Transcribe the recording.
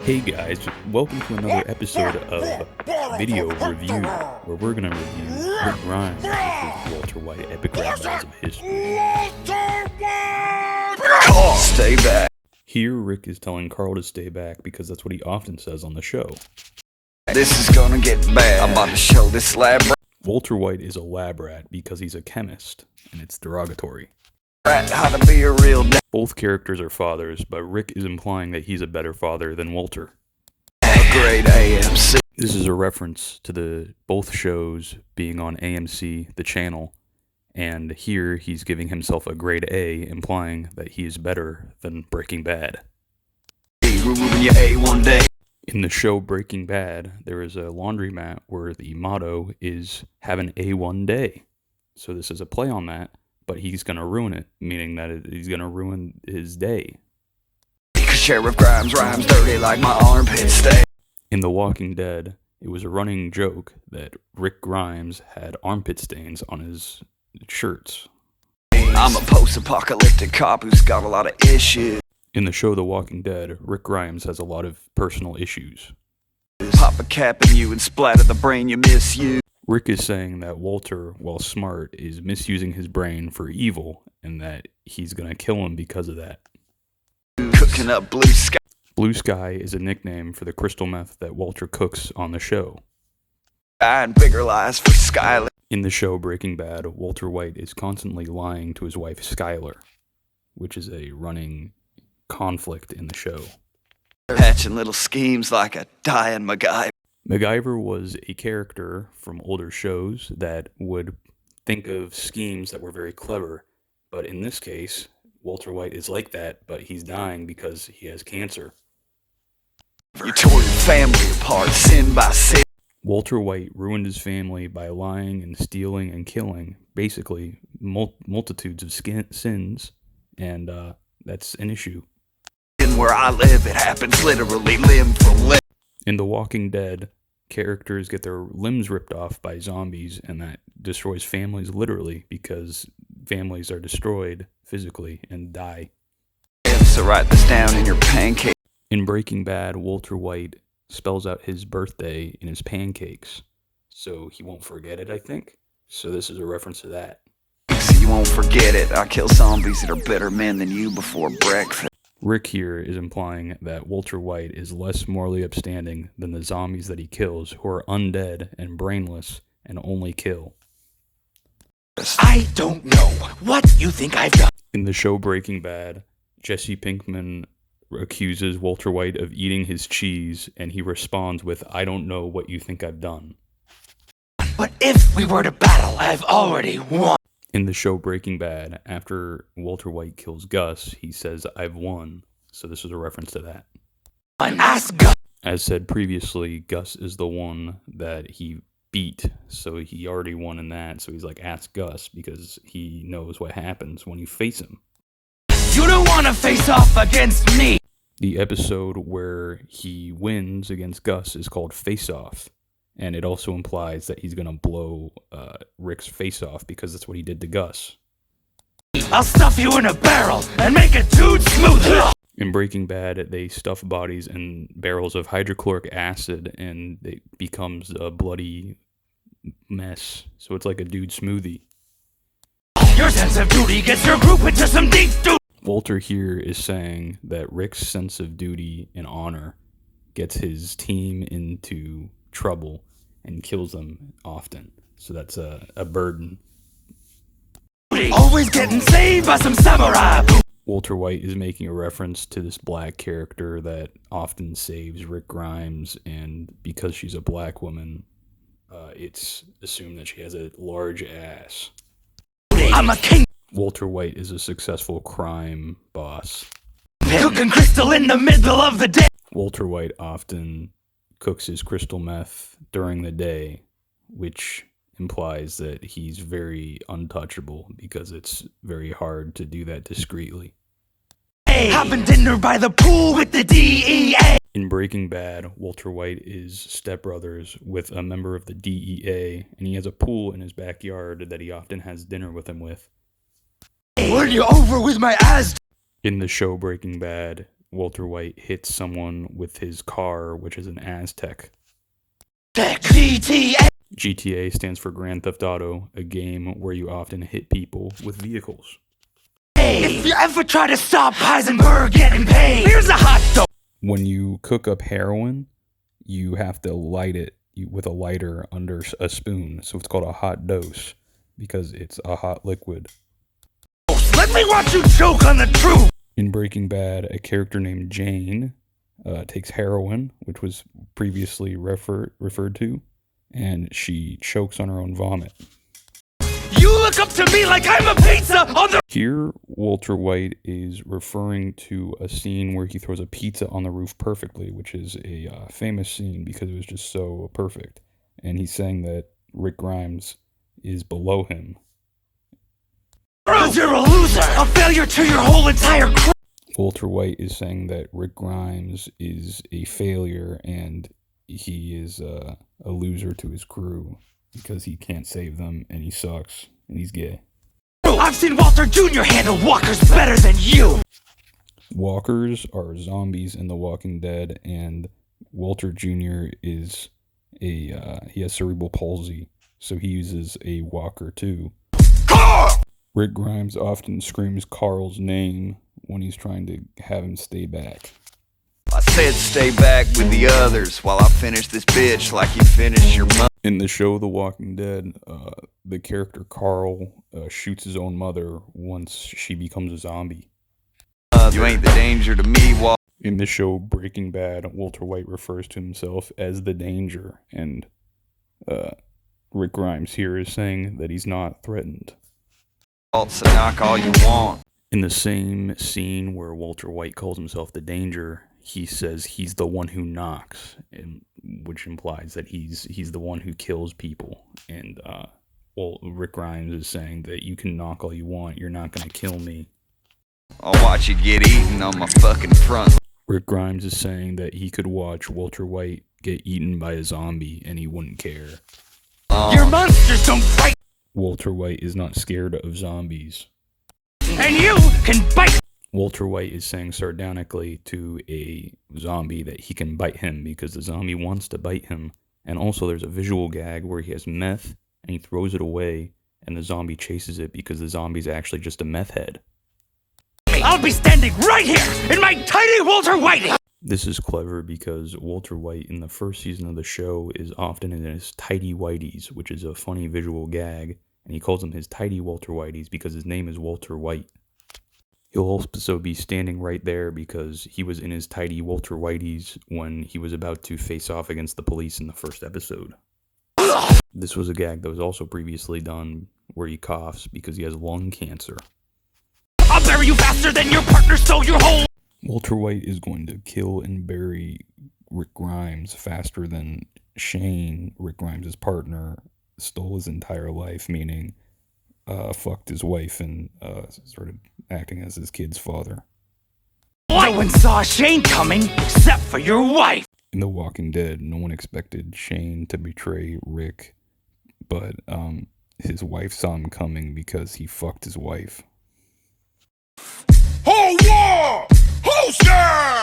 Hey guys, welcome to another episode of Video Review, where we're going to review Rick Grimes versus Walter White, epic rap battles of history. Carl, stay back. Here, Rick is telling Carl to stay back because that's what he often says on the show. This is gonna get bad. I'm about to show this lab Walter White is a lab rat because he's a chemist, and it's derogatory. rat how to be a real Both characters are fathers, but Rick is implying that he's a better father than Walter. grade AMC. This is a reference to both shows being on AMC, the channel, and here he's giving himself a grade A, implying that he is better than Breaking Bad. Removing your A one day. In the show Breaking Bad, there is a laundromat where the motto is "Have an A1 day." So this is a play on that, but he's going to ruin it, meaning that he's going to ruin his day. Cause Sheriff Grimes rhymes dirty like my armpit stay. In The Walking Dead, it was a running joke that Rick Grimes had armpit stains on his shirts. I'm a post-apocalyptic cop who's got a lot of issues. In the show The Walking Dead, Rick Grimes has a lot of personal issues. Pop a cap in you and splatter the brain you misuse. Rick is saying that Walter, while smart, is misusing his brain for evil, and that he's gonna kill him because of that. Cooking up blue sky. Blue Sky is a nickname for the crystal meth that Walter cooks on the show. And bigger lies for Skyler. In the show Breaking Bad, Walter White is constantly lying to his wife Skyler, which is a running conflict in the show. Hatching little schemes like a dying MacGyver. MacGyver was a character from older shows that would think of schemes that were very clever, but in this case, Walter White is like that, but he's dying because he has cancer. You tore your family apart, sin by sin. Walter White ruined his family by lying and stealing and killing, basically multitudes of sins, and that's an issue. Where I live, it happens literally limb from limb. In The Walking Dead, characters get their limbs ripped off by zombies, and that destroys families literally because families are destroyed physically and die. So write this down in your pancake. In Breaking Bad, Walter White spells out his birthday in his pancakes, so he won't forget it, I think. So this is a reference to that. So you won't forget it. I kill zombies that are better men than you before breakfast. Rick here is implying that Walter White is less morally upstanding than the zombies that he kills, who are undead and brainless and only kill. I don't know what you think I've done. In the show Breaking Bad, Jesse Pinkman accuses Walter White of eating his cheese, and he responds with, "I don't know what you think I've done." But if we were to battle, I've already won. In the show Breaking Bad, after Walter White kills Gus, he says, "I've won." So this is a reference to that. Ask God. As said previously, Gus is the one that he beat, so he already won in that. So he's like, ask Gus, because he knows what happens when you face him. You don't want to face off against me. The episode where he wins against Gus is called Face Off. And it also implies that he's going to blow Rick's face off because that's what he did to Gus. I'll stuff you in a barrel and make it dude smooth. In Breaking Bad, they stuff bodies in barrels of hydrochloric acid and it becomes a bloody mess. So it's like a dude smoothie. Your sense of duty gets your group into some deep duty. Walter here is saying that Rick's sense of duty and honor gets his team into trouble and kills them often. So that's a burden. Always getting saved by some samurai. Walter White is making a reference to this black character that often saves Rick Grimes, and because she's a black woman, it's assumed that she has a large ass. I'm a king. Walter White is a successful crime boss. Cooking crystal in the middle of the day. Walter White often cooks his crystal meth during the day, which implies that he's very untouchable because it's very hard to do that discreetly. Hey, having dinner by the pool with the DEA. In Breaking Bad, Walter White is stepbrothers with a member of the DEA, and he has a pool in his backyard that he often has dinner with him with. Were you over with my ass? In the show Breaking Bad, Walter White hits someone with his car, which is an Aztec. GTA. GTA stands for Grand Theft Auto, a game where you often hit people with vehicles. If you ever try to stop Heisenberg getting paid, here's a hot dog. When you cook up heroin, you have to light it with a lighter under a spoon, so it's called a hot dose because it's a hot liquid. Let me watch you choke on the truth. In Breaking Bad, a character named Jane takes heroin, which was previously referred to, and she chokes on her own vomit. You look up to me like I'm a pizza on the... Here, Walter White is referring to a scene where he throws a pizza on the roof perfectly, which is a famous scene because it was just so perfect. And he's saying that Rick Grimes is below him. You're a loser, a failure to your whole entire crew. Walter White is saying that Rick Grimes is a failure and he is a loser to his crew because he can't save them and he sucks and he's gay. I've seen Walter Jr. handle walkers better than you. Walkers are zombies in The Walking Dead, and Walter Jr. is he has cerebral palsy, so he uses a walker too. Carl! Rick Grimes often screams Carl's name when he's trying to have him stay back. I said stay back with the others while I finish this bitch like you finished your mother. In the show The Walking Dead, the character Carl shoots his own mother once she becomes a zombie. You ain't the danger to me, Walt. In the show Breaking Bad, Walter White refers to himself as the danger, and Rick Grimes here is saying that he's not threatened. So knock all you want. In the same scene where Walter White calls himself the danger, he says he's the one who knocks, and which implies that he's the one who kills people. And Rick Grimes is saying that you can knock all you want, you're not gonna kill me. I'll watch you get eaten on my fucking front. Rick Grimes is saying that he could watch Walter White get eaten by a zombie and he wouldn't care. Your monsters don't fight. Walter White is not scared of zombies. And you can bite. Walter White is saying sardonically to a zombie that he can bite him because the zombie wants to bite him. And also there's a visual gag where he has meth and he throws it away and the zombie chases it because the zombie's actually just a meth head. I'll be standing right here in my tiny Walter White. This is clever because Walter White in the first season of the show is often in his tidy whities, which is a funny visual gag, and he calls him his tidy Walter Whiteys because his name is Walter White. He'll also be standing right there because he was in his tidy Walter Whiteys when he was about to face off against the police in the first episode. This was a gag that was also previously done where he coughs because he has lung cancer. I'll bury you faster than your partner stole your whole... Walter White is going to kill and bury Rick Grimes faster than Shane, Rick Grimes' partner, stole his entire life, meaning fucked his wife and started acting as his kid's father. No one saw Shane coming except for your wife. In The Walking Dead, no one expected Shane to betray Rick, but his wife saw him coming because he fucked his wife. Whole war! Whole share!